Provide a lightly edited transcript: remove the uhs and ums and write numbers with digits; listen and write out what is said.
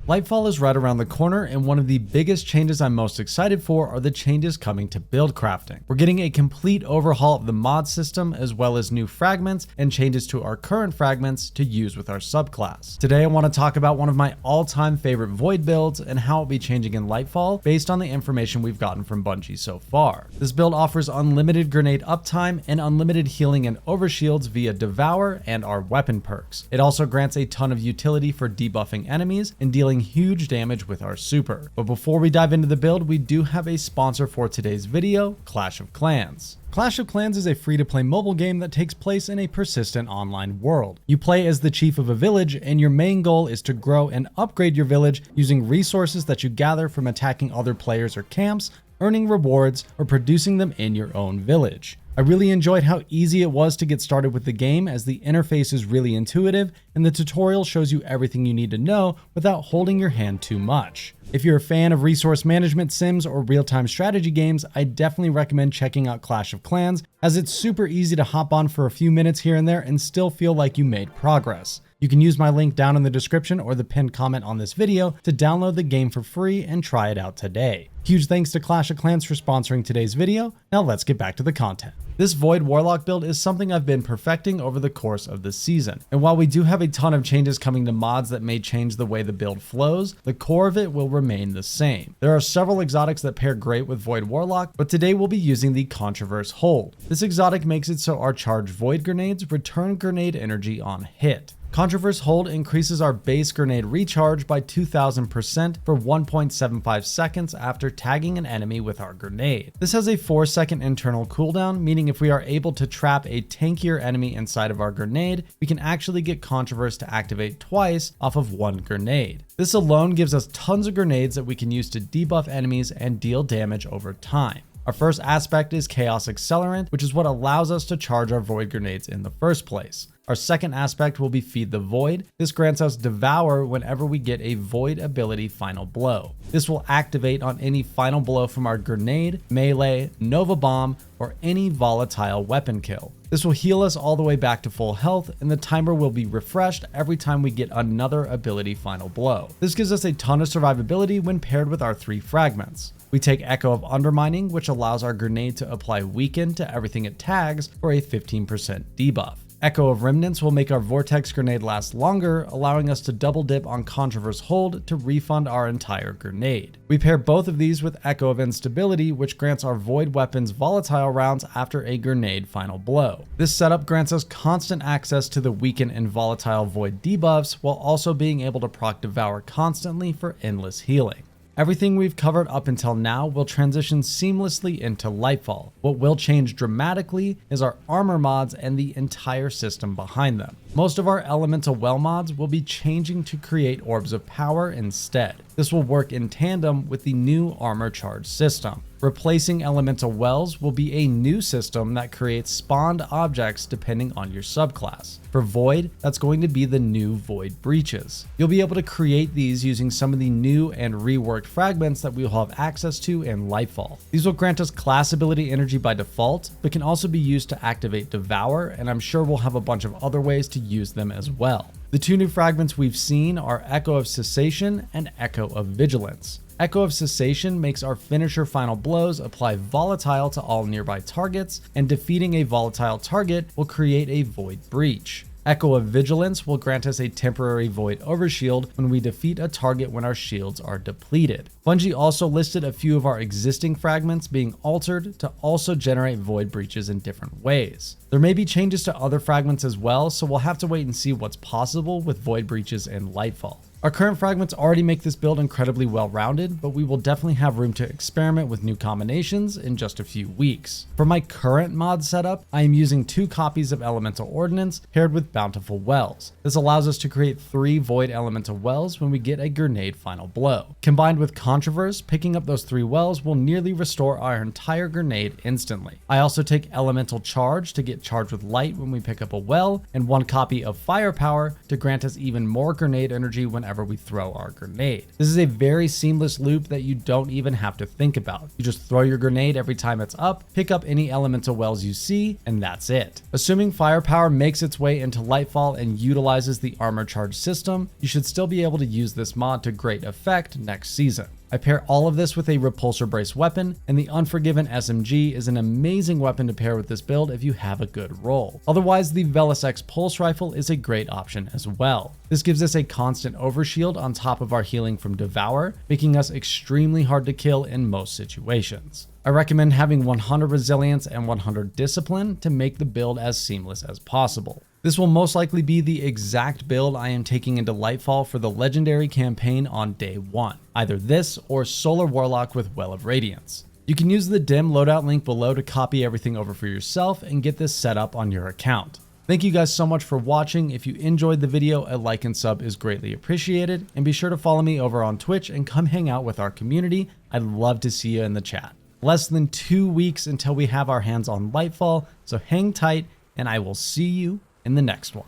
Lightfall is right around the corner, and one of the biggest changes I'm most excited for are the changes coming to Buildcrafting. We're getting a complete overhaul of the mod system, as well as new fragments and changes to our current fragments to use with our subclass. Today I want to talk about one of my all-time favorite Void builds and how it'll be changing in Lightfall based on the information we've gotten from Bungie so far. This build offers unlimited grenade uptime and unlimited healing and overshields via Devour and our weapon perks. It also grants a ton of utility for debuffing enemies and dealing huge damage with our super. But before we dive into the build, we do have a sponsor for today's video, Clash of Clans. Clash of Clans is a free-to-play mobile game that takes place in a persistent online world. You play as the chief of a village, and your main goal is to grow and upgrade your village using resources that you gather from attacking other players or camps, earning rewards, or producing them in your own village. I really enjoyed how easy it was to get started with the game, as the interface is really intuitive and the tutorial shows you everything you need to know without holding your hand too much. If you're a fan of resource management sims or real-time strategy games, I definitely recommend checking out Clash of Clans, as it's super easy to hop on for a few minutes here and there and still feel like you made progress. You can use my link down in the description or the pinned comment on this video to download the game for free and try it out today. Huge thanks to Clash of Clans for sponsoring today's video. Now let's get back to the content. This Void Warlock build is something I've been perfecting over the course of the season. And while we do have a ton of changes coming to mods that may change the way the build flows, the core of it will remain the same. There are several exotics that pair great with Void Warlock, but today we'll be using the Controverse Hold. This exotic makes it so our charged Void grenades return grenade energy on hit. Controverse Hold increases our base grenade recharge by 2000% for 1.75 seconds after tagging an enemy with our grenade. This has a 4-second internal cooldown, meaning if we are able to trap a tankier enemy inside of our grenade, we can actually get Controverse to activate twice off of one grenade. This alone gives us tons of grenades that we can use to debuff enemies and deal damage over time. Our first aspect is Chaos Accelerant, which is what allows us to charge our Void grenades in the first place. Our second aspect will be Feed the Void. This grants us Devour whenever we get a Void ability Final Blow. This will activate on any Final Blow from our grenade, melee, Nova Bomb, or any volatile weapon kill. This will heal us all the way back to full health, and the timer will be refreshed every time we get another ability Final Blow. This gives us a ton of survivability when paired with our 3 fragments. We take Echo of Undermining, which allows our grenade to apply Weaken to everything it tags for a 15% debuff. Echo of Remnants will make our Vortex grenade last longer, allowing us to double dip on Controverse Hold to refund our entire grenade. We pair both of these with Echo of Instability, which grants our Void weapons volatile rounds after a grenade Final Blow. This setup grants us constant access to the Weaken and volatile Void debuffs, while also being able to proc Devour constantly for endless healing. Everything we've covered up until now will transition seamlessly into Lightfall. What will change dramatically is our armor mods and the entire system behind them. Most of our elemental well mods will be changing to create orbs of power instead. This will work in tandem with the new armor charge system. Replacing elemental wells will be a new system that creates spawned objects depending on your subclass. For Void, that's going to be the new Void Breaches. You'll be able to create these using some of the new and reworked fragments that we will have access to in Lightfall. These will grant us class ability energy by default, but can also be used to activate Devour, and I'm sure we'll have a bunch of other ways to use them as well. The 2 new fragments we've seen are Echo of Cessation and Echo of Vigilance. Echo of Cessation makes our finisher Final Blows apply volatile to all nearby targets, and defeating a volatile target will create a Void Breach. Echo of Vigilance will grant us a temporary Void Overshield when we defeat a target when our shields are depleted. Bungie also listed a few of our existing fragments being altered to also generate Void Breaches in different ways. There may be changes to other fragments as well, so we'll have to wait and see what's possible with Void Breaches in Lightfall. Our current fragments already make this build incredibly well-rounded, but we will definitely have room to experiment with new combinations in just a few weeks. For my current mod setup, I am using 2 copies of Elemental Ordnance paired with Bountiful Wells. This allows us to create 3 Void Elemental Wells when we get a grenade Final Blow. Combined with Controverse, picking up those 3 wells will nearly restore our entire grenade instantly. I also take Elemental Charge to get charged with light when we pick up a well, and 1 copy of Firepower to grant us even more grenade energy when whenever we throw our grenade. This is a very seamless loop that you don't even have to think about. You just throw your grenade every time it's up, pick up any elemental wells you see, and that's it. Assuming firepower makes its way into Lightfall and utilizes the armor charge system, you should still be able to use this mod to great effect next season. I pair all of this with a repulsor brace weapon, and the Unforgiven SMG is an amazing weapon to pair with this build if you have a good roll. Otherwise, the Velis X pulse rifle is a great option as well. This gives us a constant overshield on top of our healing from Devour, making us extremely hard to kill in most situations. I recommend having 100 resilience and 100 discipline to make the build as seamless as possible. This will most likely be the exact build I am taking into Lightfall for the Legendary campaign on day 1. Either this or Solar Warlock with Well of Radiance. You can use the dim loadout link below to copy everything over for yourself and get this set up on your account. Thank you guys so much for watching. If you enjoyed the video, a like and sub is greatly appreciated. And be sure to follow me over on Twitch and come hang out with our community. I'd love to see you in the chat. Less than 2 weeks until we have our hands on Lightfall, so hang tight and I will see you in the next one.